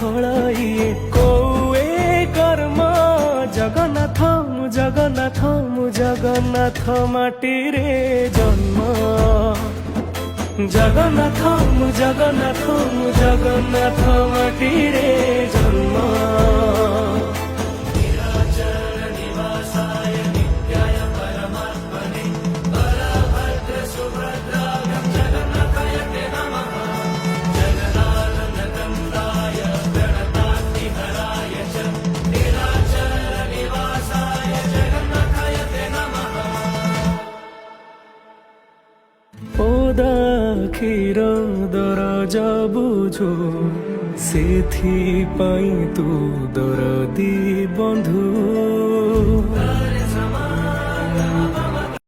ଫଳ ଇଏ କୋଉ ଏ କର୍ମ ଜଗନ୍ନାଥ ମୁଁ ଜଗନ୍ନାଥ ମୁଁ ଜଗନ୍ନାଥ ମାଟିରେ ଜନ୍ମ ଜଗନ୍ନାଥ ମୁଁ ଜଗନ୍ନାଥ ମୁଁ ଜଗନ୍ନାଥ ମାଟିରେ ଜନ୍ମ ओदा क्षीर दरज बुझो सेथि पाई तू दरदी बंधु।